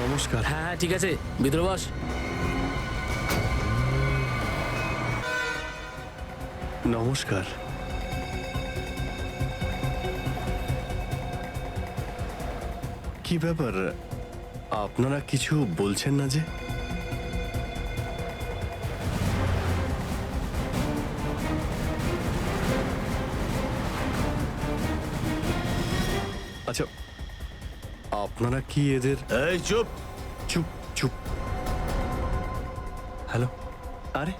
নমস্কার। হ্যাঁ হ্যাঁ ঠিক আছে, ভিতরে বস। নমস্কার। কি ব্যাপার, আপনারা কিছু বলছেন না যে? আচ্ছা, আপনারা কি এদের... এই চুপ! চুপ চুপ। হ্যালো। আরে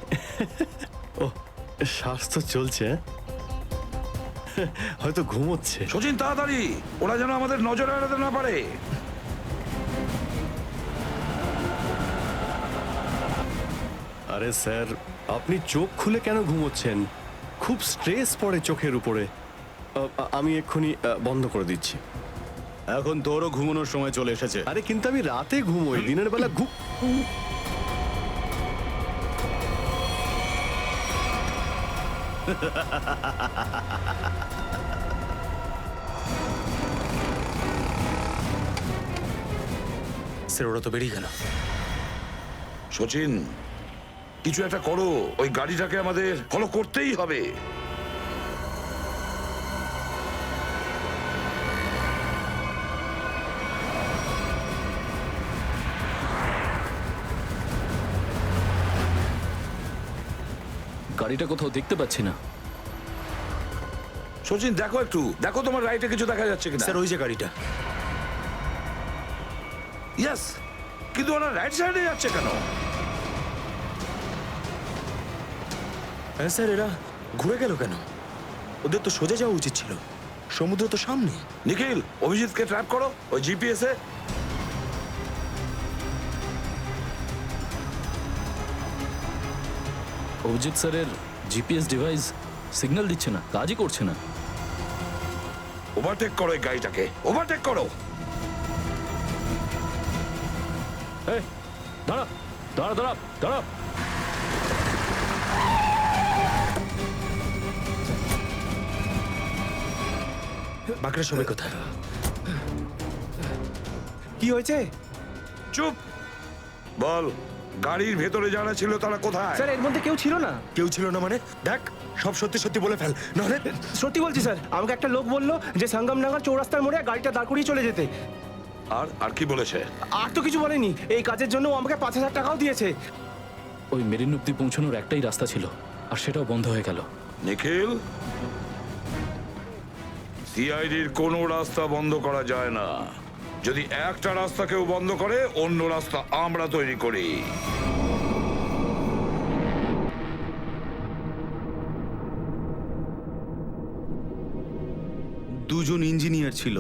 ও, স্বাস্থ্য চলছে, হয়তো ঘুমোচ্ছে। সচিন তাড়াতাড়ি, ওরা যেন আমাদের নজরে এড়াতে না পারে। আরে স্যার, আপনি চোখ খুলে কেন ঘুমোচ্ছেন? খুব স্ট্রেস পড়ে চোখের উপরে। আমি এক্ষুনি বন্ধ করে দিচ্ছি। এখন তোরও ঘুমানোর সময় চলে এসেছে। আরে কিন্তু আমি রাতে ঘুমোই, দিনের বেলা স্যার ওরা তো বেরিয়ে গেল। সচিন, কিছু একটা করো, ওই গাড়িটাকে আমাদের ফলো করতেই হবে। গাড়িটা কোথাও দেখতে পাচ্ছি না। সচিন দেখো, একটু দেখো তোমার রাইটে কিছু দেখা যাচ্ছে কিনা। স্যার ওই যে গাড়িটা। ইয়েস, কিন্তু ওরা রাইট সাইডে যাচ্ছে কেন? হ্যাঁ স্যার, এরা ঘুরে গেল কেন? ওদের তো সোজা যাওয়া উচিত ছিল, সমুদ্র তো সামনে। নিখিল, অভিজিৎকে ট্র্যাপ করো ওই জিপিএস এ। অভিজিৎ স্যারের জিপিএস ডিভাইস সিগন্যাল দিচ্ছে না, কাজই করছে না। ওভারটেক করো এই গাড়িটাকে, ওভারটেক করো। এই দাঁড়া দাঁড়া দাঁড়া দাঁড়া। বাকিরা সবাই কোথায়? কি হয়েছে? চুপ! বল, গাড়ির ভেতরে যারা ছিল তারা কোথায়? স্যার এর মধ্যে কেউ ছিল না। কেউ ছিল না মানে? দেখ, সব সত্যি সত্যি বলে ফেল, নাহলে। সত্যি বলছি স্যার, আমাকে একটা লোক বললো যে সঙ্গমনগর চৌরাস্তার মোড়ে গাড়িটা দাঁড় করিয়ে চলে যেতে। আর আর কি বলেছে? আর তো কিছু বলেনি। এই কাজের জন্য ও আমাকে 5,000 টাকাও দিয়েছে। ওই মেরিন অব্দি পৌঁছানোর একটাই রাস্তা ছিল, আর সেটাও বন্ধ হয়ে গেল। নিখিল, সিআইডির কোনো রাস্তা বন্ধ করা যায় না। যদি একটা রাস্তা কেউ বন্ধ করে, অন্য রাস্তা আমরা তৈরি করি। দুজন ইঞ্জিনিয়ার ছিল,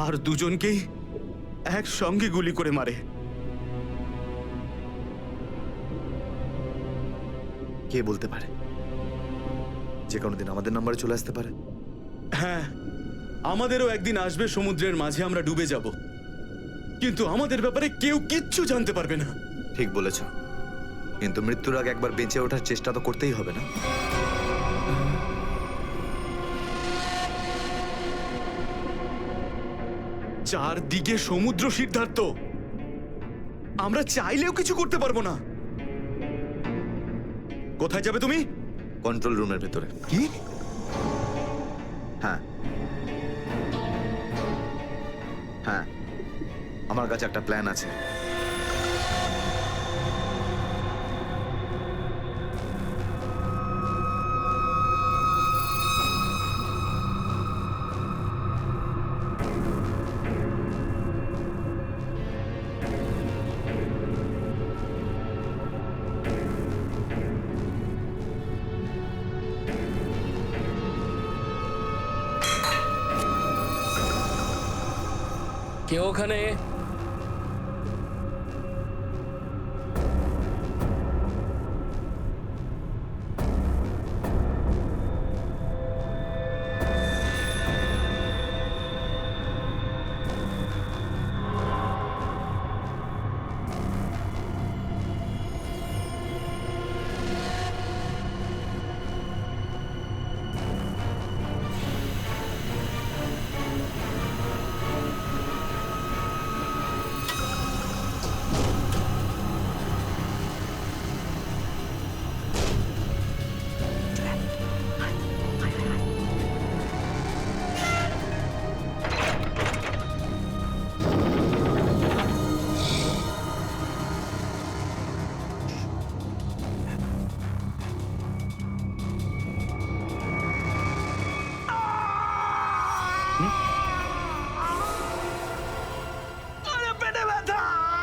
আর দুজনকেই একসঙ্গে গুলি করে মারে। কে বলতে পারে? যে কোনো দিন আমাদের নাম্বারে চলে আসতে পারে। হ্যাঁ, আমাদেরও একদিন আসবে, সমুদ্রের মাঝে আমরা ডুবে যাব, কিন্তু আমাদের ব্যাপারে কেউ কিচ্ছু জানতে পারবে না। ঠিক বলেছ, কিন্তু মৃত্যুর আগে একবার বেঁচে ওঠার চেষ্টা তো করতেই হবে না? চারদিকে সমুদ্র, সিদ্ধার্থ, আমরা চাইলেও কিছু করতে পারবো না। কোথায় যাবে তুমি? কন্ট্রোল রুমের ভেতরে। কি? হ্যাঁ হ্যাঁ, আমার কাছে একটা প্ল্যান আছে। কেউ ওখানে?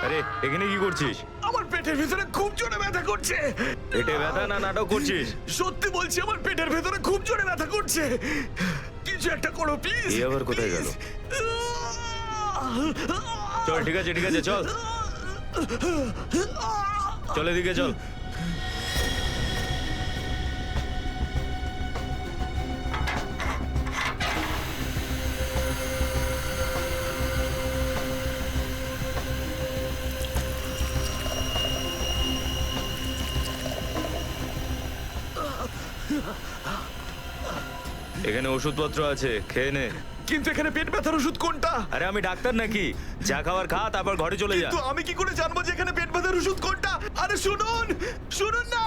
আরে এখানে কি করছিস? আমার পেটের ভিতরে খুব জোরে ব্যথা করছে। পেটে ব্যথা না নাটক করছিস? সত্যি বলছি, আমার পেটের ভেতরে খুব জোরে ব্যথা করছে। কিছু একটা করো প্লিজ। এই আবার কোথায় গেল? চল ঠিক আছে চল চল এদিকে চল। এখানে ওষুধপত্র আছে, খেয়ে নে। কিন্তু এখানে পেট ব্যথার ওষুধ কোনটা? আরে আমি ডাক্তার নাকি? যা খাবার খা, তারপর ঘরে চলে যা। কিন্তু আমি কি করে জানবো যে এখানে পেট ব্যথার ওষুধ কোনটা? আরে শুনুন, শুনুন না।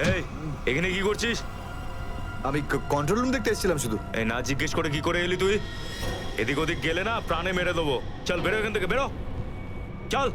এই এখানে কি করছিস? আমি কন্ট্রোল রুম দেখতে এসেছিলাম শুধু। এই না জিজ্ঞেস করে কি করে এলি তুই? এদিক ওদিক গেলে না প্রাণে মেরে দেবো। চল বেরো এখান থেকে, বেরো চল।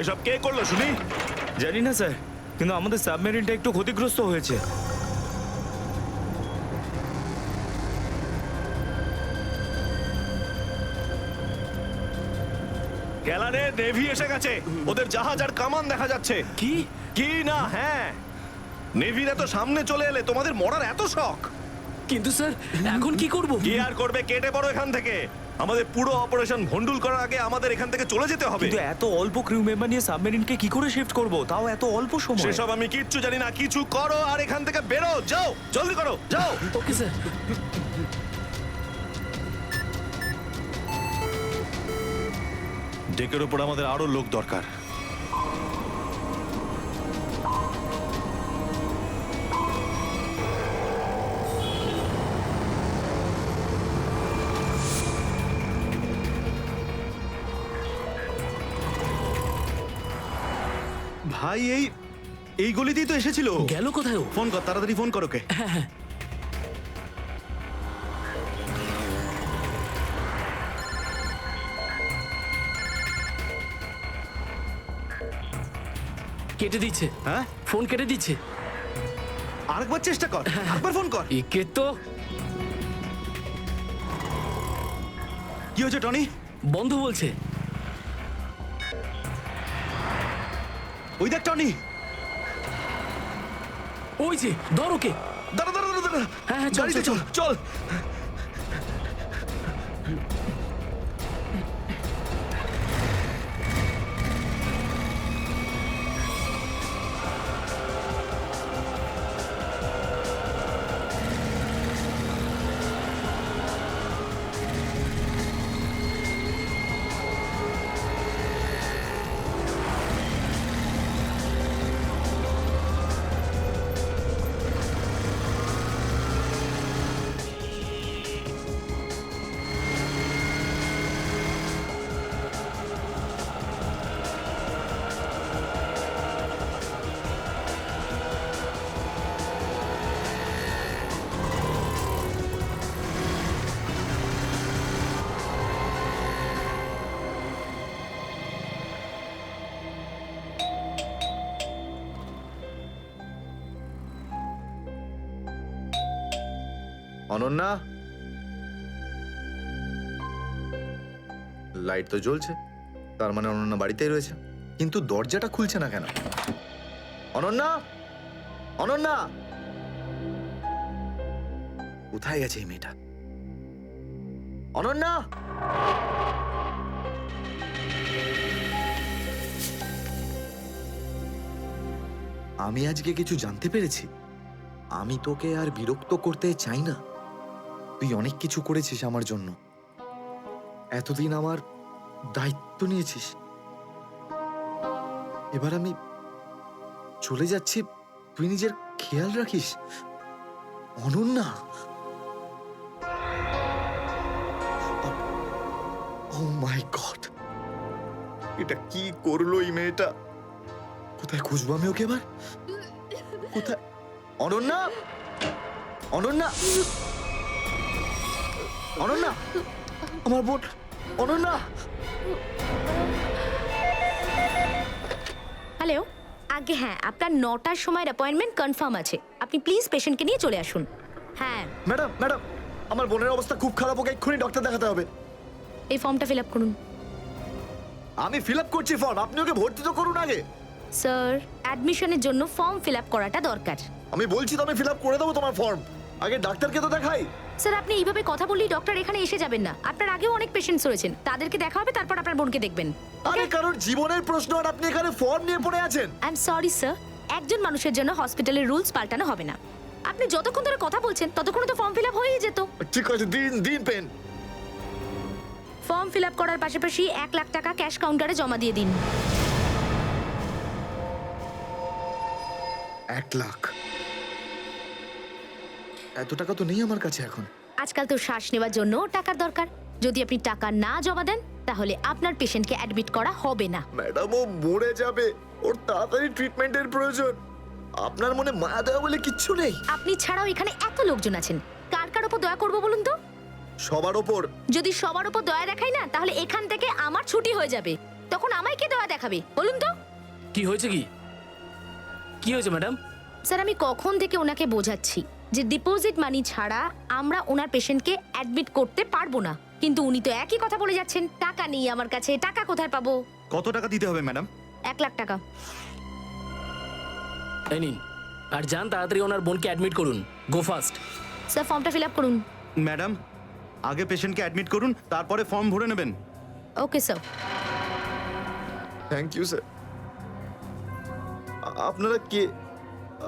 এসব কে করলো শুনি? জানি না স্যার, কিন্তু আমাদের সাবমেরিনটা একটু ক্ষতিগ্রস্ত হয়েছে। গ্যালারে নেভি এসে গেছে, ওদের জাহাজ আর কামান দেখা যাচ্ছে। কি? কি না? হ্যাঁ, নেভিরা তো সামনে চলে এলে, তোমাদের মরার এত শখ। কিন্তু স্যার এখন কি করব? কি আর করবে, কেটে পড়ো এখান থেকে। আমাদের পুরো অপারেশন ভন্ডুল করার আগে আমাদের এখান থেকে চলে যেতে হবে। কিন্তু এত অল্প ক্রিউ মেম্বার নিয়ে সাবমেরিনকে কি করে শিফট করব, তাও এত অল্প সময়? সেসব আমি কিচ্ছু জানি না, কিছু করো আর এখান থেকে বেরো, যাও, জলদি করো, যাও। Okay sir. ডেকের উপর আমাদের আরো লোক দরকার। ভাই এই গলিতেই তো এসেছিল। গেল কোথায় ও? ফোন কর, তাড়াতাড়ি ফোন কর ওকে। কেটে দিচ্ছে। হ্যাঁ, ফোন কেটে দিচ্ছে। আরেকবার চেষ্টা কর, আরেকবার ফোন কর। একে তো কি হয়েছে টনি? বন্ধ বলছে। ওই দেখ টনি। ওই যে ধর ওকে। দাঁড়া দাঁড়া দাঁড়া দাঁড়া, হ্যাঁ, হ্যাঁ, চল, গাড়িতে চল, চল চল। অনন্যা, লাইট তো জ্বলছে, তার মানে অনন্যা বাড়িতেই রয়েছে, কিন্তু দরজাটা খুলছে না কেন? অনন্যা, অনন্যা, কোথায় গেছে এই মেয়েটা? অনন্যা, আমি আজকে কিছু জানতে পেরেছি। আমি তোকে আর বিরক্ত করতে চাই না। তুই অনেক কিছু করেছিস আমার জন্য, এতদিন আমার দায়িত্ব নিয়েছিস। এবার আমি চলে যাচ্ছি, তুই নিজের খেয়াল রাখিস। অনন্যা, ও মাই গড, এটা কি করলো এই মেয়েটা? কোথায় খুঁজবো আমি ওকে এবার? কোথায়? অনন্যা, অনন্যা, অনন্যা, আমার বোন অনন্যা। হ্যালো, আগে হ্যাঁ, আপনার 9টার সময় অ্যাপয়েন্টমেন্ট কনফার্ম আছে। আপনি প্লিজ পেশেন্টকে নিয়ে চলে আসুন। হ্যাঁ, ম্যাডাম, ম্যাডাম, আমার বোনের অবস্থা খুব খারাপ, ওকে এক্ষুনি ডক্টর দেখাতে হবে। এই ফর্মটা ফিল আপ করুন। আমি ফিল আপ করছি ফর্ম, আপনি ওকে ভর্তি তো করুন আগে। স্যার, অ্যাডমিশনের জন্য ফর্ম ফিল আপ করাটা দরকার। আমি বলছি তো আমি ফিল আপ করে দেবো তোমার ফর্ম, আগে ডাক্তারকে তো দেখাই। স্যার, আপনি এইভাবে কথা বললেই ডক্টর এখানে এসে যাবেন না। আপনার আগেও অনেক পেশেন্টস রয়েছেন, তাদেরকে দেখা হবে, তারপর আপনার বোনকে দেখবেন। আরে কারোর জীবনের প্রশ্ন আর আপনি এখানে ফর্ম নিয়ে পড়ে আছেন। আই এম সরি স্যার, একজন মানুষের জন্য হসপিটালের রুলস পাল্টানো হবে না। আপনি যতক্ষণ ধরে কথা বলছেন ততক্ষণ তো ফর্ম ফিল আপ হয়েই যেত। ঠিক আছে, দিন দিন পেন। ফর্ম ফিল আপ করার পাশাপাশি 1,00,000 টাকা ক্যাশ কাউন্টারে জমা দিয়ে দিন। 1,00,000 এত টাকা তো নেই আমার কাছে এখন। আজকাল তো শ্বাস নেওয়ার জন্য টাকার দরকার। যদি আপনি টাকা না জমা দেন তাহলে আপনার পেশেন্টকে অ্যাডমিট করা হবে না। ম্যাডাম, ও মরে যাবে, ওর তাড়াতাড়ি ট্রিটমেন্টের প্রয়োজন। আপনার মনে মায়া দেওয়া বলে কিচ্ছু নেই? আপনি ছাড়াও এখানে এত লোকজন আছেন, কার কার উপর দয়া করবো বলুন তো? সবার ওপর। যদি সবার উপর দয়া দেখাই না তাহলে এখান থেকে আমার ছুটি হয়ে যাবে। তখন আমায় কে দয়া দেখাবে বলুন তো? কি হয়েছে? কি হয়েছে ম্যাডাম? স্যার, আমি কখন থেকে ওনাকে বোঝাচ্ছি যে ডিপোজিট মানি ছাড়া আমরা ওনার পেশেন্টকে অ্যাডমিট করতে পারবো না, কিন্তু উনি তো একই কথা বলে যাচ্ছেন, টাকা নেই আমার কাছে, টাকা কোথায় পাবো? কত টাকা দিতে হবে ম্যাডাম? 1,00,000 টাকা। এই নিন, আর যান তাড়াতাড়ি ওনার বোনকে অ্যাডমিট করুন। Go fast. স্যার, ফর্মটা ফিল আপ করুন। ম্যাডাম, আগে পেশেন্টকে অ্যাডমিট করুন, তারপরে ফর্ম ভরে নেবেন। Okay sir. Thank you sir. আপনারা কে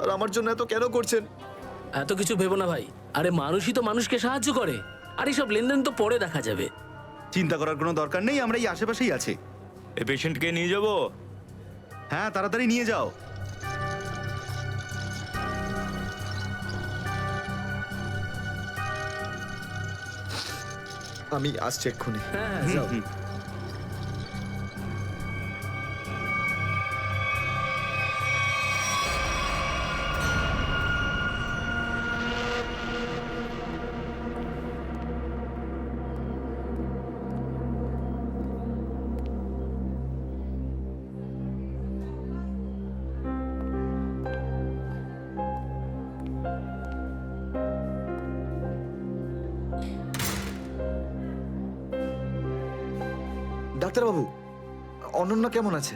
আর আমার জন্য এত কেন করছেন? এত কিছু ভেবো না ভাই, আরে মানুষই তো মানুষকে সাহায্য করে, আর এইসব লেনদেন তো পরে দেখা যাবে। চিন্তা করার কোনো দরকার নেই, আমরা এই আশেপাশেই আছি। এই পেশেন্টকে নিয়ে যাব? হ্যাঁ, তাড়াতাড়ি নিয়ে যাও। আমি আসছি এক্ষুনি। হ্যাঁ, যাও। ডাক্তারবাবু, অনন্যা কেমন আছে?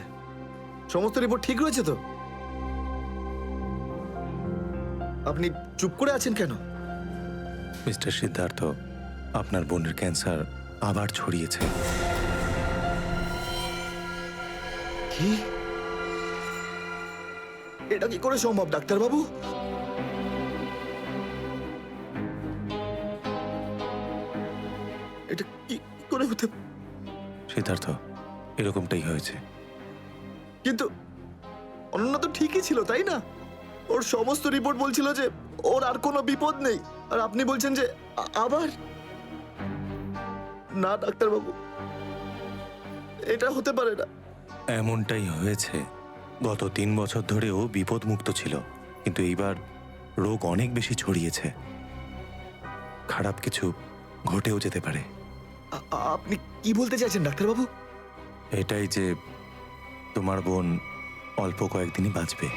সমস্ত রিপোর্ট ঠিক রয়েছে তো? আপনি চুপ করে আছেন কেন? মিস্টার সিদ্ধার্থ, আপনার বোনের ক্যান্সার আবার ছড়িয়েছে। কি? এটা কি করে সম্ভব ডাক্তারবাবু? এটা কি করে হতে? সিদ্ধার্থ, এরকমটাই হয়েছে। কিন্তু অনন্যা তো ঠিকই ছিল, তাই না? ওর সমস্ত রিপোর্ট বলছিল যে ওর আর কোনো বিপদ নেই, আর আপনি বলছেন যে আবার? না ডাক্তারবাবু, এটা হতে পারে না। এমনটাই হয়েছে। গত 3 বছর ধরে ও বিপদমুক্ত ছিল, কিন্তু এইবার রোগ অনেক বেশি ছড়িয়েছে। খারাপ কিছু ঘটেও যেতে পারে। আপনি কি বলতে চাইছেন ডাক্তারবাবু? এটাই যে তোমার বোন অল্প কয়েকদিনই বাঁচবে।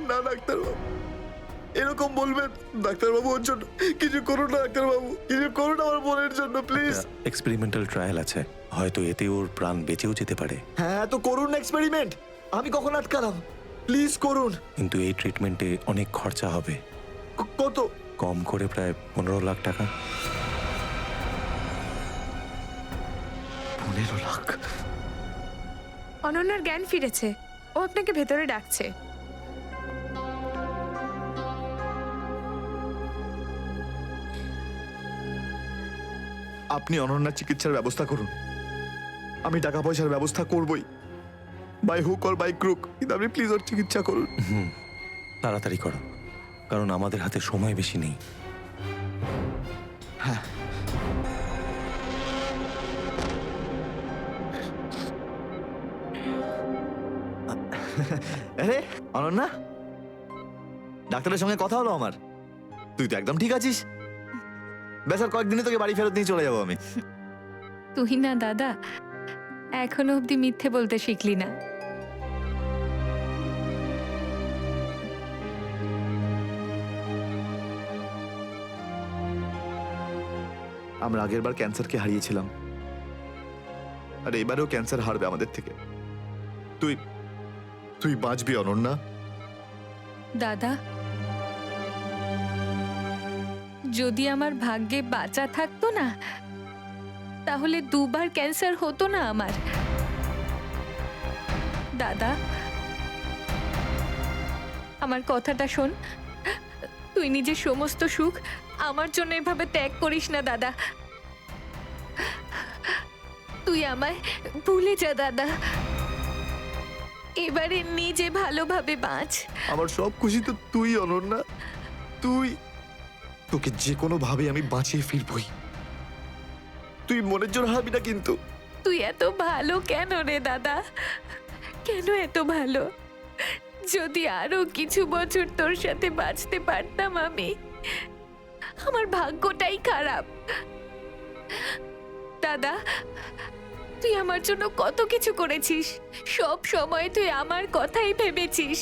না ডাক্তারবাবু, এরকম বলবেন? ডাক্তারবাবু, ওর জন্য কিছু করুন না ডাক্তারবাবু, কিছু করুন আমার বোনের জন্য প্লিজ। এক্সপেরিমেন্টাল ট্রায়াল আছে, হয়তো এতে ওর প্রাণ বেঁচেও যেতে পারে। হ্যাঁ, তো করুন না এক্সপেরিমেন্ট। আমি কখন আটকালাম? প্লিজ করুন। কিন্তু এই ট্রিটমেন্টে অনেক খরচা হবে। কত? কম করে প্রায় 15 লাখ টাকা। 15 লাখ? অনন্যার জ্ঞান ফিরেছে, ও আপনাকে ভেতরে ডাকছে। আপনি অনন্যার চিকিৎসার ব্যবস্থা করুন। আমি টাকা পয়সার ব্যবস্থা করবই, by hook or by crook, কিন্তু আপনি প্লিজ ওর চিকিৎসা করুন। তাড়াতাড়ি করো, কারণ আমাদের হাতে সময় বেশি নেই। হ্যাঁ। আরে অনন্যা, ডাক্তারের সঙ্গে কথা হলো আমার। তুই তো একদম ঠিক আছিস। বেশ, আর কয়েকদিনে তোকে বাড়ি ফেরত নিয়ে চলে যাবো আমি। তুই না দাদা, এখনো অব্দি মিথ্যে বলতে শিখলি না। আমরা আগেরবার ক্যান্সারকে হারিয়েছিলাম, আর এবারেও ক্যান্সার হারবে আমাদের থেকে। তুই তুই বাঁচবি অনন্যা। দাদা, যদি আমার ভাগ্যে বাঁচা থাকতো না, তাহলে 2 বার ক্যান্সার হতো না আমার। দাদা, আমার কথাটা শোন। তুই নিজের সমস্ত সুখ আমার জন্য এভাবে ত্যাগ করিস না দাদা। তুই আমায় ভুলে যা দাদা। এবারে নিজে ভালোভাবে বাঁচ। আমার সব খুশি তো তুই, অনন্যা। তুই, তোকে যে কোনো ভাবে আমি বাঁচিয়ে ফিরবই। তুই মনের জোর হারবি না কিন্তু। তুই এত ভালো কেন রে দাদা? কেন এত ভালো? যদি আরো কিছু বছর তোর সাথে বাঁচতে পারতাম আমি। আমার ভাগ্যটাই খারাপ দাদা। তুই আমার জন্য কত কিছু করেছিস, সব সময় তুই আমার কথাই ভেবেছিস।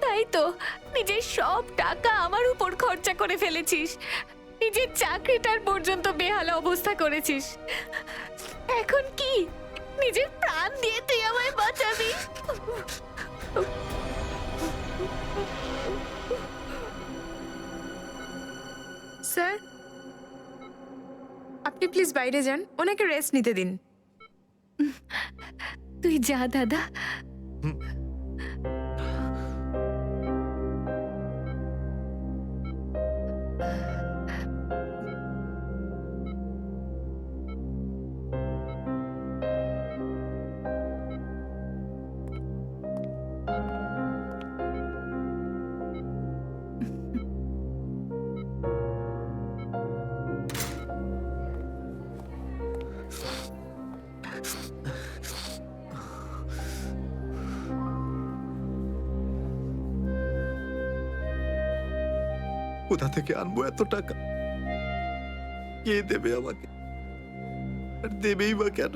তাই তো নিজের সব টাকা আমার উপর খরচা করে ফেলেছিস, নিজের চাকরিটার পর্যন্ত বেহাল অবস্থা করেছিস। এখন কি নিজের প্রাণ দিয়ে তুই আমায় বাঁচাবি? স্যার, আপনি প্লিজ বাইরে যান, ওনাকে রেস্ট নিতে দিন। তুই যা দাদা। কোথা থেকে আনবো এত টাকা? কে দেবে আমাকে? আর দেবেই বা কেন?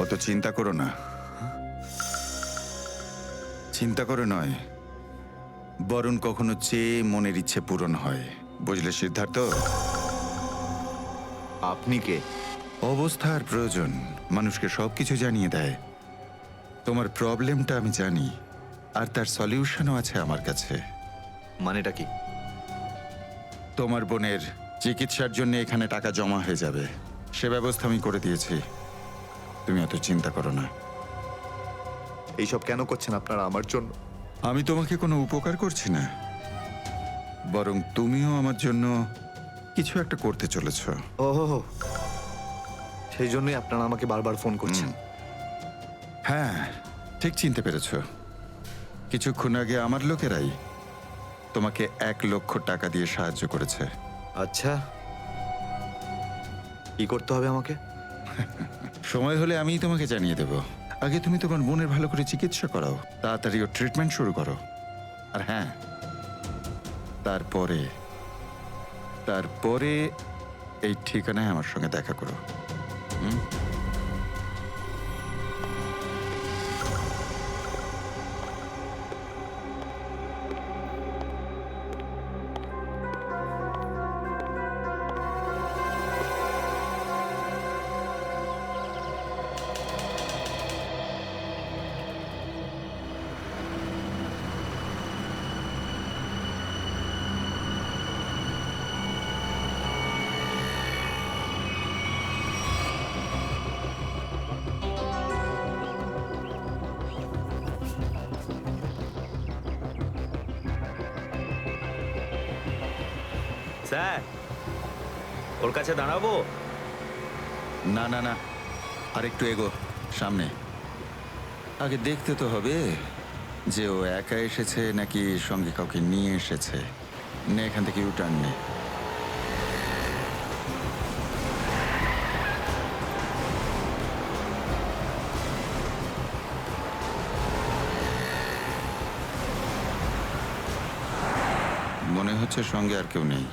অত চিন্তা করো না। চিন্তা করে নয়, বরং কখনো চেয়ে মনের ইচ্ছে পূরণ হয়। বুঝলে সিদ্ধার্থ? আপনি কে? অবস্থার প্রয়োজন মানুষকে সবকিছু জানিয়ে দেয়। তোমার প্রবলেমটা আমি জানি, আর তার সলিউশনও আছে আমার কাছে। মানেটা কি? তোমার বোনের চিকিৎসার জন্য এখানে টাকা জমা হয়ে যাবে, সে ব্যবস্থা আমি করে দিয়েছি। তুমি এত চিন্তা করো না। এইসব কেন করছেন আপনারা আমার জন্য? আমি তোমাকে কোনো উপকার করছি না, বরং তুমিও আমার জন্য কিছু একটা করতে চলেছ। ওহো, সেই জন্যই আপনারা আমাকে বারবার ফোন করছেন। হ্যাঁ, ঠিক চিনতে পেরেছ। কিছুক্ষণ আগে আমার লোকেরাই তোমাকে 1 লক্ষ টাকা দিয়ে সাহায্য করেছে। আচ্ছা, কি করতে হবে আমাকে? সময় হলে আমিই তোমাকে জানিয়ে দেব। আগে তুমি তোমার বোনের ভালো করে চিকিৎসা করাও, তাড়াতাড়ি ওর ট্রিটমেন্ট শুরু করো। আর হ্যাঁ, তারপরে এই ঠিকানায় আমার সঙ্গে দেখা করো। স্যার, ওর কাছে দাঁড়াবো? না না না, আর একটু এগো সামনে। আগে দেখতে তো হবে যে ও একা এসেছে নাকি সঙ্গে কাউকে নিয়ে এসেছে। নে, এখান থেকে ইউটার্ন নে। মনে হচ্ছে সঙ্গে আর কেউ নেই।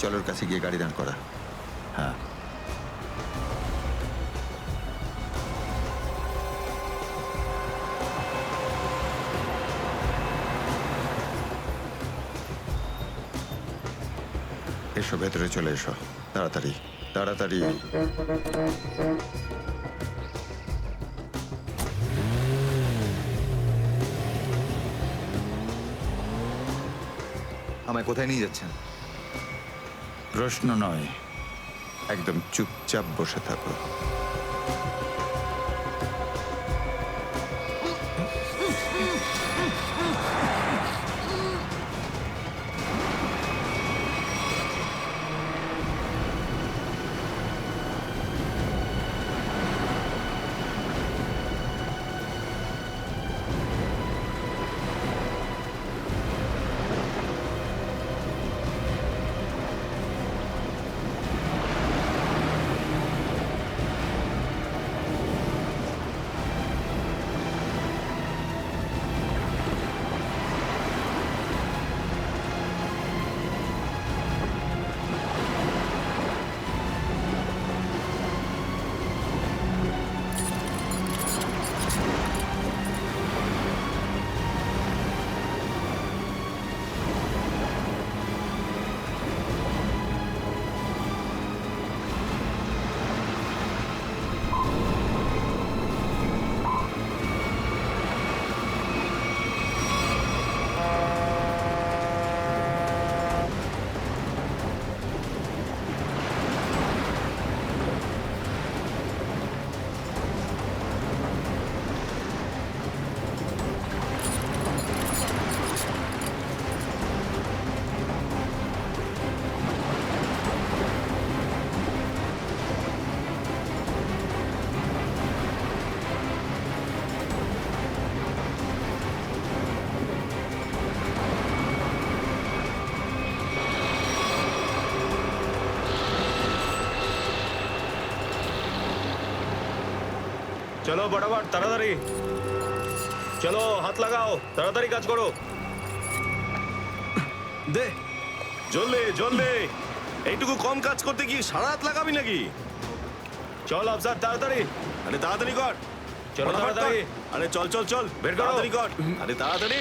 চলো ওর কাছে গিয়ে গাড়ি দাঁড় করা। হ্যাঁ, এসো, ভেতরে চলে এসো, তাড়াতাড়ি তাড়াতাড়ি। আমায় কোথায় নিয়ে যাচ্ছেন? প্রশ্ন নয়, একদম চুপচাপ বসে থাকো। চলো বরাবর, তাড়াতাড়ি চলো, হাত লাগাও, তাড়াতাড়ি কাজ করো। দে। জলদি জলদি, এইটুকু কম কাজ করতে কি সারা রাত লাগাবি নাকি? চল আফসার, তাড়াতাড়ি, আরে তাড়াতাড়ি কর, চলো তাড়াতাড়ি, আরে চল চল চল, বের কর, তাড়াতাড়ি কর, আরে তাড়াতাড়ি।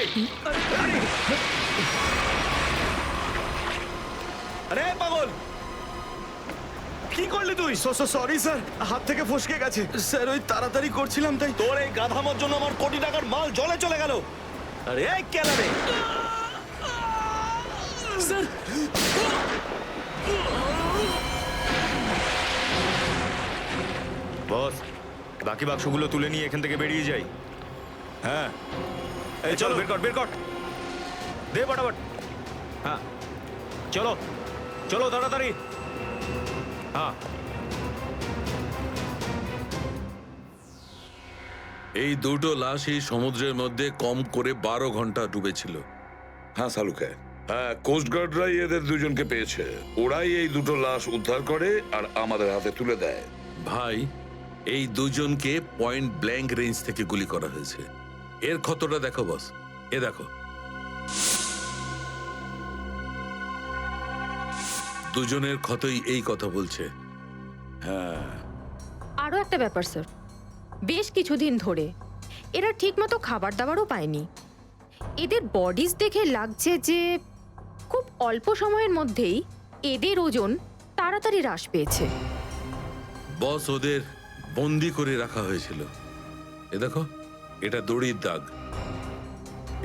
আরে পাগল, কি করলি তুই? সরি স্যার, হাত থেকে ফসকে গেছে স্যার, ওই তাড়াতাড়ি করছিলাম তাই। তোর এই গাধামোর জন্য আমার কোটি টাকার মাল জলে চলে গেল। আরে এই কেলারে, স্যার বস, বাকি বাক্সগুলো তুলে নিয়ে এখান থেকে বেরিয়ে যাই। হ্যাঁ, এই চলো, বের কর বের কর, দে ফটাফট। হ্যাঁ চলো চলো তাড়াতাড়ি। হ্যাঁ, এই দুটো লাশই সমুদ্রের মধ্যে কম করে 12 ঘন্টা ডুবেছিল। হ্যাঁ সালুকে, হ্যাঁ কোস্টগার্ডরাই এদের দুজনকে পেয়েছে। ওরাই এই দুটো লাশ উদ্ধার করে আর আমাদের হাতে তুলে দেয়। ভাই, এই দুজনকে পয়েন্ট ব্ল্যাঙ্ক রেঞ্জ থেকে গুলি করা হয়েছে। এর ক্ষতটা দেখো বস, এ দেখো। দুজনের ক্ষতই এই কথা বলছে। হ্যাঁ, আরও একটা ব্যাপার স্যার, বেশ কিছুদিন ধরে এরা ঠিকমতো খাবার দাবারও পায়নি। এদের বডিজ দেখে লাগছে যে খুব অল্প সময়ের মধ্যেই এদের ওজন তাড়াতাড়ি হ্রাস পেয়েছে। বস, ওদের বন্দি করে রাখা হয়েছিল। এ দেখো, এটা দড়ির দাগ।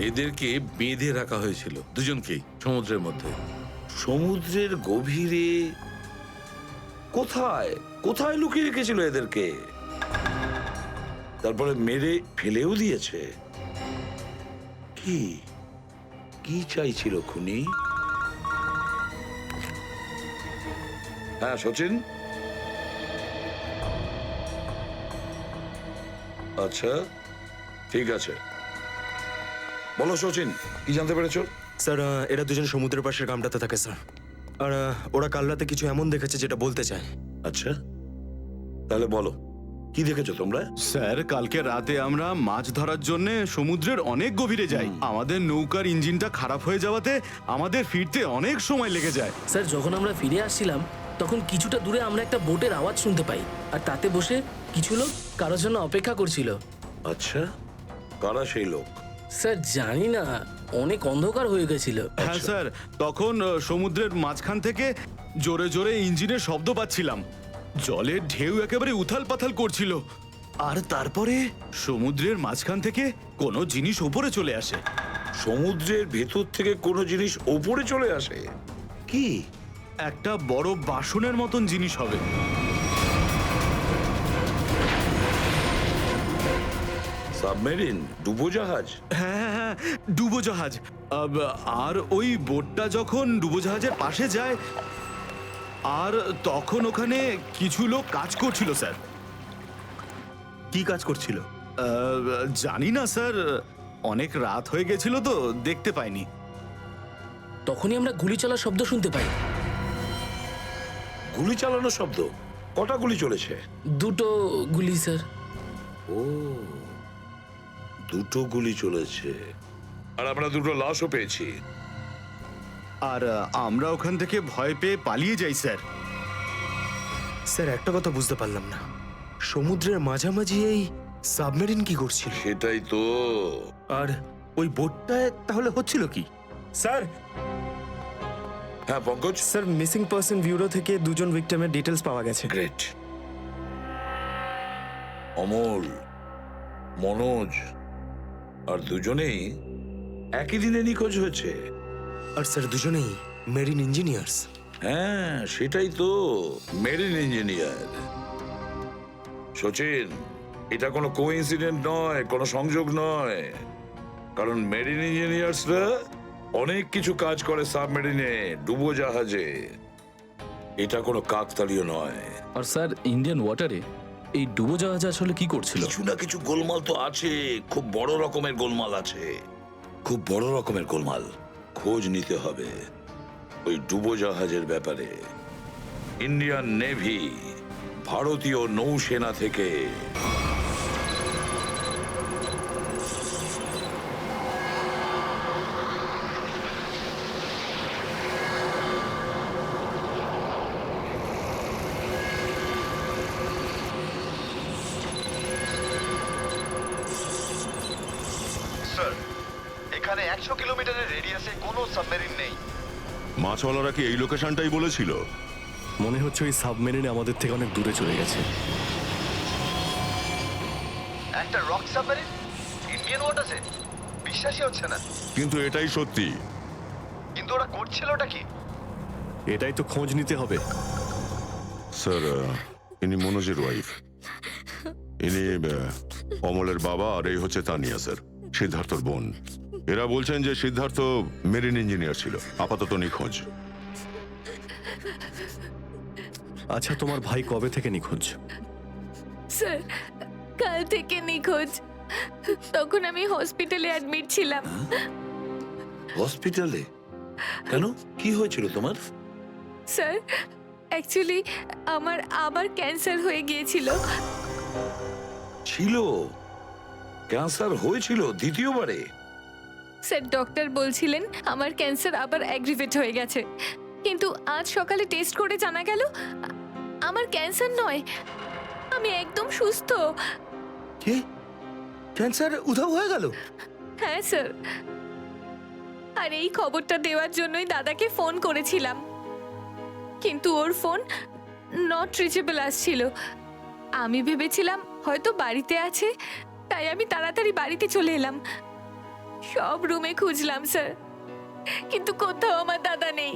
এদেরকে বেঁধে রাখা হয়েছিল দুজনকেই সমুদ্রের মধ্যে। সমুদ্রের গভীরে কোথায় কোথায় লুকিয়ে রেখেছিল এদেরকে, তারপরে মেরে ফেলেও দিয়েছে। কি কি চাইছিল খুনি? হ্যাঁ সচিন, আচ্ছা ঠিক আছে, বলো সচিন, কি জানতে পেরেছো? স্যার এরা দুজন সমুদ্রের পাশের গ্রামটাতে থাকে স্যার, আর ওরা কাল রাতে কিছু এমন দেখেছে যেটা বলতে চায়। আচ্ছা, তাহলে বলো কি দেখেছো তোমরা? স্যার, কালকে রাতে আমরা মাছ ধরার জন্য সমুদ্রের অনেক গভীরে যাই। আমাদের নৌকার ইঞ্জিনটা খারাপ হয়ে যাওয়াতে আমাদের ফিরতে অনেক সময় লেগে যায়। স্যার যখন আমরা ফিরে আসছিলাম তখন কিছুটা দূরে আমরা একটা বোটের আওয়াজ শুনতে পাই, আর তাতে বসে কিছু লোক কারোর জন্য অপেক্ষা করছিল। আচ্ছা, কারা সেই লোক? স্যার জানি না, অনেক অন্ধকার হয়ে গেছিল। হ্যাঁ স্যার, তখন সমুদ্রের মাঝখান থেকে জোরে জোরে ইঞ্জিনের শব্দ পাচ্ছিলাম। জলের ঢেউ একেবারে উথাল পাথাল করছিল, আর তারপরে সমুদ্রের মাঝখান থেকে কোনো জিনিস উপরে চলে আসে। সমুদ্রের ভেতর থেকে কোনো জিনিস ওপরে চলে আসে? কি? একটা বড় বাসনের মতন জিনিস হবে। সাবমেরিন, ডুবোজাহাজ? হ্যাঁ হ্যাঁ, ডুবোজাহাজ। আর ওই বোটটা যখন ডুবোজাহাজের পাশে যায়, আর তখন ওখানে কিছু লোক কাজ করছিল স্যার। কি কাজ করছিল? জানি না স্যার, অনেক রাত হয়ে গেছিল তো দেখতে পাইনি। তখনই আমরা গুলি চলার শব্দ শুনতে পাই। গুলি চালানোর শব্দ? কটা গুলি চলেছে? দুটো গুলি স্যার। ও, দুটো গুলি চলেছে। আর আমরা দুটো লাশও পেয়েছি। আর আমরা ওখান থেকে ভয় পেয়ে পালিয়ে যাই স্যার। স্যার একটা কথা বুঝতে পারলাম না, সমুদ্রের মাঝামাঝি এই সাবমেরিন কি করছিল? সেটাই তো। আর ওই বোটটায় তাহলে হচ্ছিল কি? স্যার, হ্যাঁ Pankaj? Sir missing person bureau থেকে দুজন ভিক্টিমের ডিটেলস পাওয়া গেছে। গ্রেট। অমল, মনোজ আর দুজনেই একই দিনে নিখোঁজ হয়েছে। আর স্যার দুজনেই মেরিন ইঞ্জিনিয়ার্স। হ্যাঁ সেটাই তো, মেরিন ইঞ্জিনিয়ার। সচিন, এটা কোনো কোইন্সিডেন্ট নয়, কোনো সংযোগ নয়, কারণ মেরিন ইঞ্জিনিয়ার্সরা অনেক কিছু কাজ করে সাবমেরিনে, ডুবোজাহাজে। এটা কোনো কাকতালীয় নয়। আর স্যার ইন্ডিয়ান ওয়াটারে এই ডুবোজাহাজ আসলে কি করছিল? কিছু না কিছু গোলমাল তো আছে, খুব বড় রকমের গোলমাল আছে, খুব বড় রকমের গোলমাল। খোঁজ নিতে হবে ওই ডুবোজাহাজের ব্যাপারে। ইন্ডিয়ান নেভি, ভারতীয় নৌসেনা থেকে 300 কিলোমিটারের রেডিয়াসে কোনো সাবমেরিন নেই। মাছওয়ালারা কি এই লোকেশনটাই বলেছিল? মনে হচ্ছে ওই সাবমেরিন আমাদের থেকে অনেক দূরে চলে গেছে। একটা রক সাবমেরিন ইন্ডিয়ান ওয়াটার্সে, বিশ্বাসই হচ্ছে না। কিন্তু এটাই সত্যি। কিন্তু ওরা করছিলটা কি? এটাই তো খোঁজ নিতে হবে। স্যার, ইনি মনোজের ওয়াইফ। ইনি অমলের বাবা, আর এই হচ্ছে তানিয়া স্যার, সিদ্ধার্থর বোন। এরা বলছেন যে সিদ্ধার্থ মেরিন ইঞ্জিনিয়ার ছিল, আপাতত নিখোঁজ। আচ্ছা, তোমার ভাই কবে থেকে নিখোঁজ? স্যার, কাল থেকে নিখোঁজ। তখন আমি হসপিটালে অ্যাডমিট ছিলাম। হসপিটালে? কেন, কি হয়েছিল তোমার? স্যার, অ্যাকচুয়ালি আমার আবার ক্যান্সার হয়ে গিয়েছিল। ছিল? ক্যান্সার হয়েছিল দ্বিতীয়বারে? স্যার, ডক্টর বলছিলেন আমার ক্যান্সার আবার অ্যাগ্রিভেট হয়ে গেছে, কিন্তু আজ সকালে টেস্ট করে জানা গেল আমার ক্যান্সার নয়, আমি একদম সুস্থ। কি, ক্যান্সার উধাও হয়ে গেল? হ্যাঁ স্যার, আর এই খবরটা দেওয়ার জন্যই দাদাকে ফোন করেছিলাম, কিন্তু ওর ফোন নট রিচেবল আসছিল। আমি ভেবেছিলাম হয়তো বাড়িতে আছে, তাই আমি তাড়াতাড়ি বাড়িতে চলে এলাম। সব রুমে খুঁজলাম স্যার, কিন্তু কোথাও আমার দাদা নেই।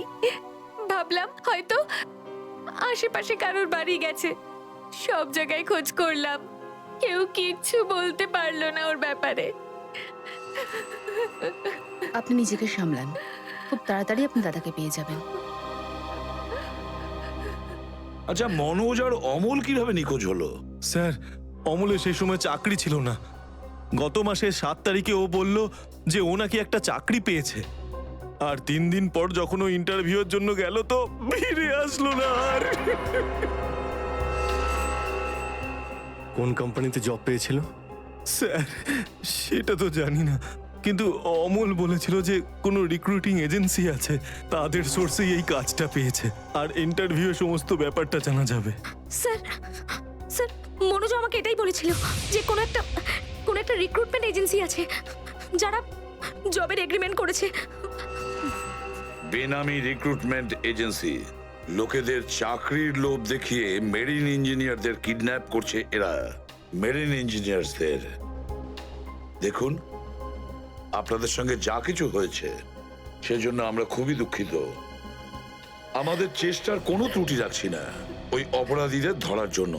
ভাবলাম হয়তো আশেপাশে কারোর বাড়ি গেছে। সব জায়গায় খোঁজ করলাম, কেউ কিচ্ছু বলতে পারলো না ওর ব্যাপারে। আপনি নিজেকে সামলান, খুব তাড়াতাড়ি আপনি দাদাকে পেয়ে যাবেন। আচ্ছা, মনোজ আর অমল কিভাবে নিখোঁজ হলো? স্যার, অমলের সেই সময় চাকরি ছিল না। গত মাসের 7 তারিখে ও বলল যে ও নাকি একটা চাকরি পেয়েছে, আর 3 দিন পর যখন ও ইন্টারভিউর জন্য গেল তো ফিরে আসলো না আর। কোন কোম্পানিতে জব পেয়েছিল? স্যার, সেটা তো জানি না, কিন্তু অমল বলেছিল যে কোনো রিক্রুটিং এজেন্সি আছে, তাদের সোর্সেই এই কাজটা পেয়েছে, আর ইন্টারভিউ সমস্ত ব্যাপারটা জানা যাবে। স্যার, স্যার, মনোজ আমাকে এটাই বলেছিল যে কোনো একটা রিক্রুটমেন্ট এজেন্সি আছে যারা জবের এগ্রিমেন্ট করেছে। বেনামি রিক্রুটমেন্ট এজেন্সি, লোকেদের চাকরির লোভ দেখিয়ে মেরিন ইঞ্জিনিয়ারদের কিডন্যাপ করছে এরা। মেরিন ইঞ্জিনিয়ারদের দেখুন, আপনাদের সঙ্গে যা কিছু হয়েছে সেজন্য আমরা খুবই দুঃখিত। আমাদের চেষ্টার কোনো ত্রুটি রাখছি না ওই অপরাধীদের ধরার জন্য।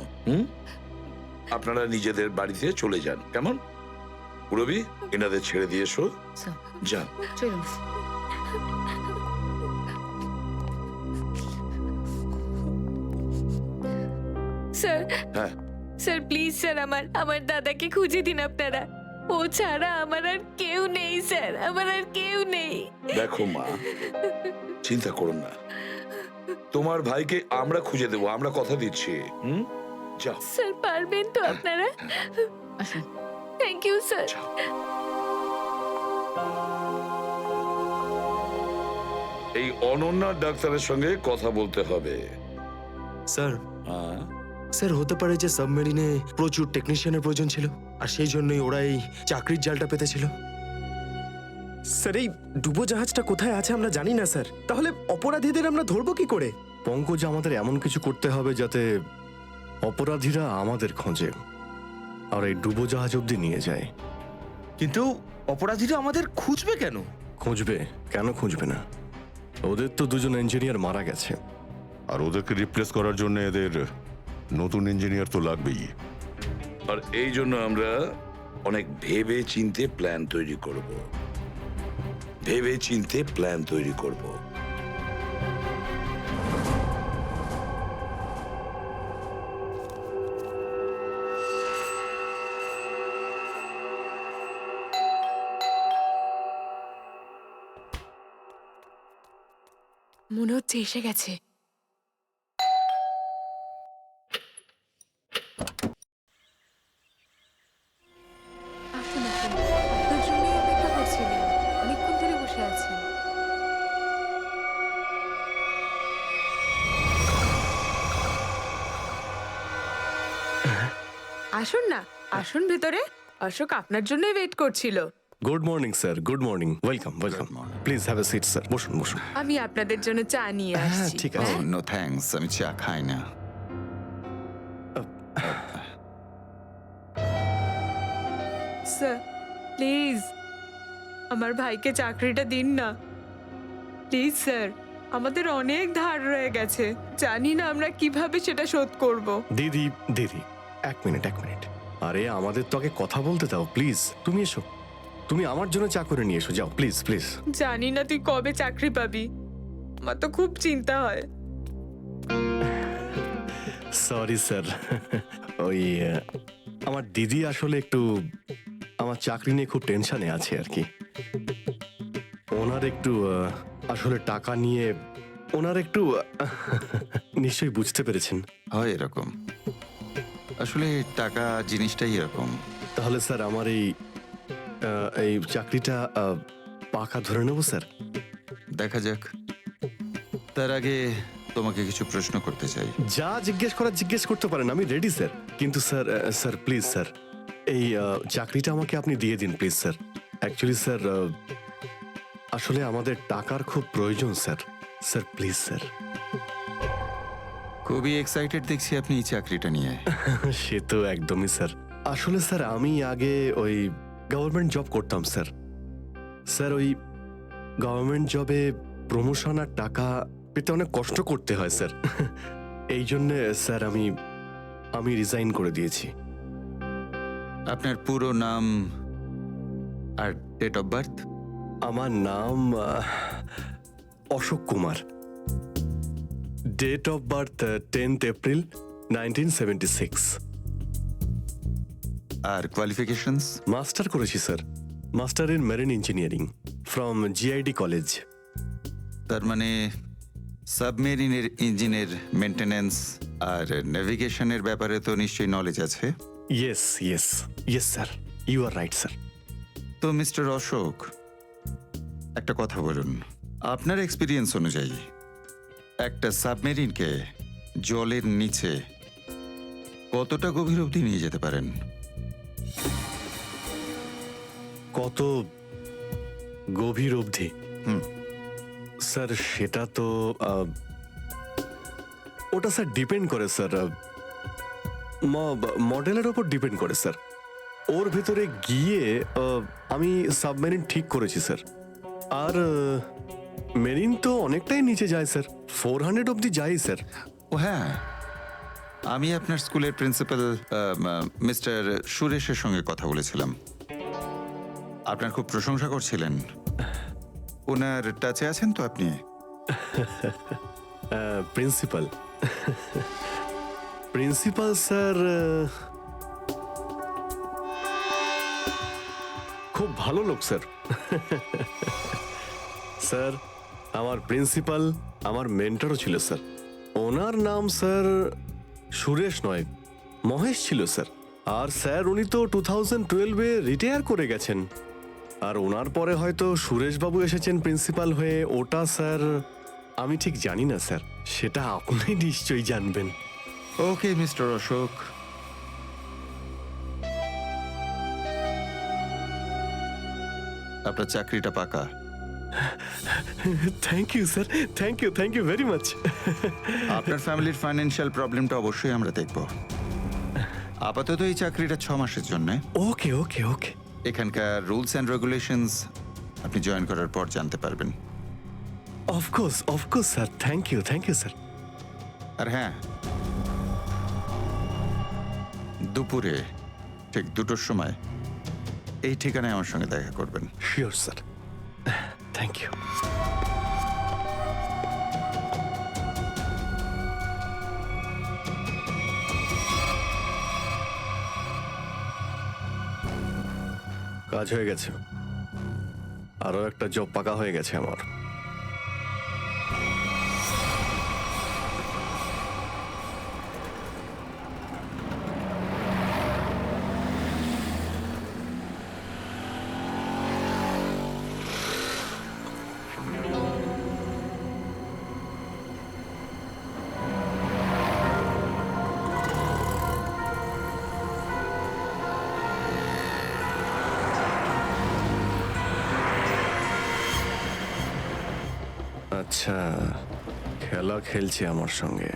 আপনারা নিজেদের বাড়িতে চলে যান, কেমন? পুরবি, এনাদের ছেড়ে দিয়ে এসো। যান, চলুন। স্যার, হ্যাঁ স্যার প্লিজ স্যার, আমার দাদাকে খুঁজে দিন আপনারা। ও ছাড়া আমার আর কেউ নেই স্যার, আমার আর কেউ নেই। দেখো মা, চিন্তা করুন না, তোমার ভাইকে আমরা খুঁজে দেবো, আমরা কথা দিচ্ছি। যাও স্যার, পারবেন তো আপনারা? আসুন। Thank you sir. এই অনন্যা ডাক্তারের সঙ্গে কথা বলতে হবে। স্যার, স্যার হতে পারে যে সাবমেরিনে প্রচুর টেকনিশিয়ানের প্রয়োজন ছিল, আর সেই জন্যই ওরা এই চাকরির জালটা পেতেছিল। স্যার, এই ডুবো জাহাজটা কোথায় আছে আমরা জানি না স্যার, তাহলে অপরাধীদের আমরা ধরবো কি করে? পঙ্কজ, আমাদের এমন কিছু করতে হবে যাতে অপরাধীরা আমাদের খোঁজে আর এই ডুবোজাহাজ অব্দি নিয়ে যায়। কিন্তু অপরাধীরা আমাদের খুঁজবে কেন? খুঁজবে কেন? খুঁজবে না? ওদের তো 2জন ইঞ্জিনিয়ার মারা গেছে, আর ওদেরকে রিপ্লেস করার জন্য এদের নতুন ইঞ্জিনিয়ার তো লাগবেই। আর এই জন্য আমরা অনেক ভেবে চিন্তে প্ল্যান তৈরি করব। ভেবে চিন্তে প্ল্যান তৈরি করব। মনে হচ্ছে এসে গেছে। আসুন আসুন, আপনার জন্যই অপেক্ষা করছিলাম, অনেকক্ষণ ধরে বসে আছেন। আসুন না, আসুন ভেতরে। অশোক আপনার জন্যই ওয়েট করছিল। Good morning sir, good morning, welcome welcome. Please have a seat sir, বসুন বসুন। আমি আপনাদের জন্য চা নিয়ে হ্যাঁ আসছি। ঠিক আছে। নো থ্যাঙ্কস, আমি চা খাই না। স্যার প্লিজ আমার ভাইকে চাকরিটা দিন না প্লিজ স্যার। আমাদের অনেক ধার রয়ে গেছে, জানি না আমরা কিভাবে সেটা শোধ করব। দিদি দিদি, এক মিনিট এক মিনিট। আরে আমাদের তো আগে কথা বলতে দাও প্লিজ। তুমি এসো, তুমি আমার জন্য চা করে নিয়ে এসো, যাও প্লিজ প্লিজ। জানি না তুই কবে চাকরি পাবি, আমার তো খুব চিন্তা হয়। সরি স্যার, ওই আমার দিদি আসলে একটু আমার চাকরি নিয়ে খুব টেনশনে আছে আর কি। ওনার একটু আসলে টাকা নিয়ে ওনার একটু নিশ্চয়ই বুঝতে পেরেছেন। হয় এরকম, আসলে টাকা জিনিসটাই এরকম। তাহলে স্যার আমার এই চাকরিটা পাকা ধরে নেব স্যার? দেখা যাক, তার আগে তোমাকে কিছু প্রশ্ন করতে চাই। যা জিজ্ঞেস করার জিজ্ঞেস করতে পারেন, আমি রেডি স্যার। কিন্তু স্যার স্যার প্লিজ স্যার, এই চাকরিটা আমাকে আপনি দিয়ে দিন প্লিজ স্যার। অ্যাকচুয়ালি স্যার আসলে আমাদের টাকার খুব প্রয়োজন স্যার। Sir please sir. খুবই এক্সাইটেড দেখছি আপনি এই চাকরিটা নিয়ে। সে তো একদমই স্যার। আসলে স্যার আমি আগে ওই গভর্নমেন্ট জব করতাম স্যার। স্যার ওই গভর্নমেন্ট জবে প্রমোশন আর টাকা পেতে অনেক কষ্ট করতে হয় স্যার। এই জন্য স্যার আমি রিজাইন করে দিয়েছি। আপনার পুরো নাম আর ডেট অফ বার্থ? আমার নাম Ashok Kumar. Date of birth 10th April 1976। আর কোয়ালিফিকেশনস? মাস্টার করেছি sir, master in marine engineering from GID college. তার মানে সাবমেরিনের ইঞ্জিনের মেনটেন্যান্স আর নেভিগেশনের ব্যাপারে তো নিশ্চয়ই নলেজ আছে। Yes yes yes sir, you are right sir. তো মিস্টার অশোক, একটা কথা বলুন, আপনার এক্সপিরিয়েন্স অনুযায়ী একটা সাবমেরিনকে জলের নিচে কতটা গভীর অবধি নিয়ে যেতে পারেন? কত গভীর অবধি? স্যার সেটা তো ওটা স্যার ডিপেন্ড করে স্যার, মডেলের ওপর ডিপেন্ড করে স্যার। ওর ভেতরে গিয়ে আমি সাবমেরিন ঠিক করেছি স্যার। আর মেরিন তো অনেকটাই নিচে যায় স্যার, 400 অবধি যায় স্যার। ও হ্যাঁ, আমি আপনার স্কুলের প্রিন্সিপাল মিস্টার সুরেশের সঙ্গে কথা বলেছিলাম, আপনার খুব প্রশংসা করছিলেন। ওনার টাচে আছেন তো আপনি? প্রিন্সিপাল প্রিন্সিপাল স্যার খুব ভালো লোক স্যার। স্যার আমার প্রিন্সিপাল আমার মেন্টরও ছিল স্যার। ওনার নাম স্যার সুরেশ নয়, মহেশ ছিল স্যার। আর স্যার উনি তো 2012-এ রিটায়ার করে গেছেন। আর ওনার পরে হয়তো সুরেশবাবু এসেছেন প্রিন্সিপাল হয়ে, ওটা স্যার আমি ঠিক জানি না স্যার, সেটা আপনি নিশ্চয়ই জানবেন। ওকে মিস্টার অশোক, আপনার চাকরিটা পাকা। Thank you sir, thank you very much. আপনার ফ্যামিলির ফাইন্যান্সিয়াল প্রবলেমটা অবশ্যই আমরা দেখব। আপাতত এই চাকরিটা 6 মাসের জন্য। ওকে ওকে ওকে। এখানকার রুলস অ্যান্ড রেগুলেশনস আপনি জয়েন করার পর জানতে পারবেন। Of course sir, thank you sir. আর হ্যাঁ, দুপুরে ঠিক 2টোর সময় এই ঠিকানায় আমার সঙ্গে দেখা করবেন। Sure sir, thank you. কাজ হয়ে গেছে, আরো একটা জব পাকা হয়ে গেছে আমার। আচ্ছা খেলা খেলছে আমার সঙ্গে।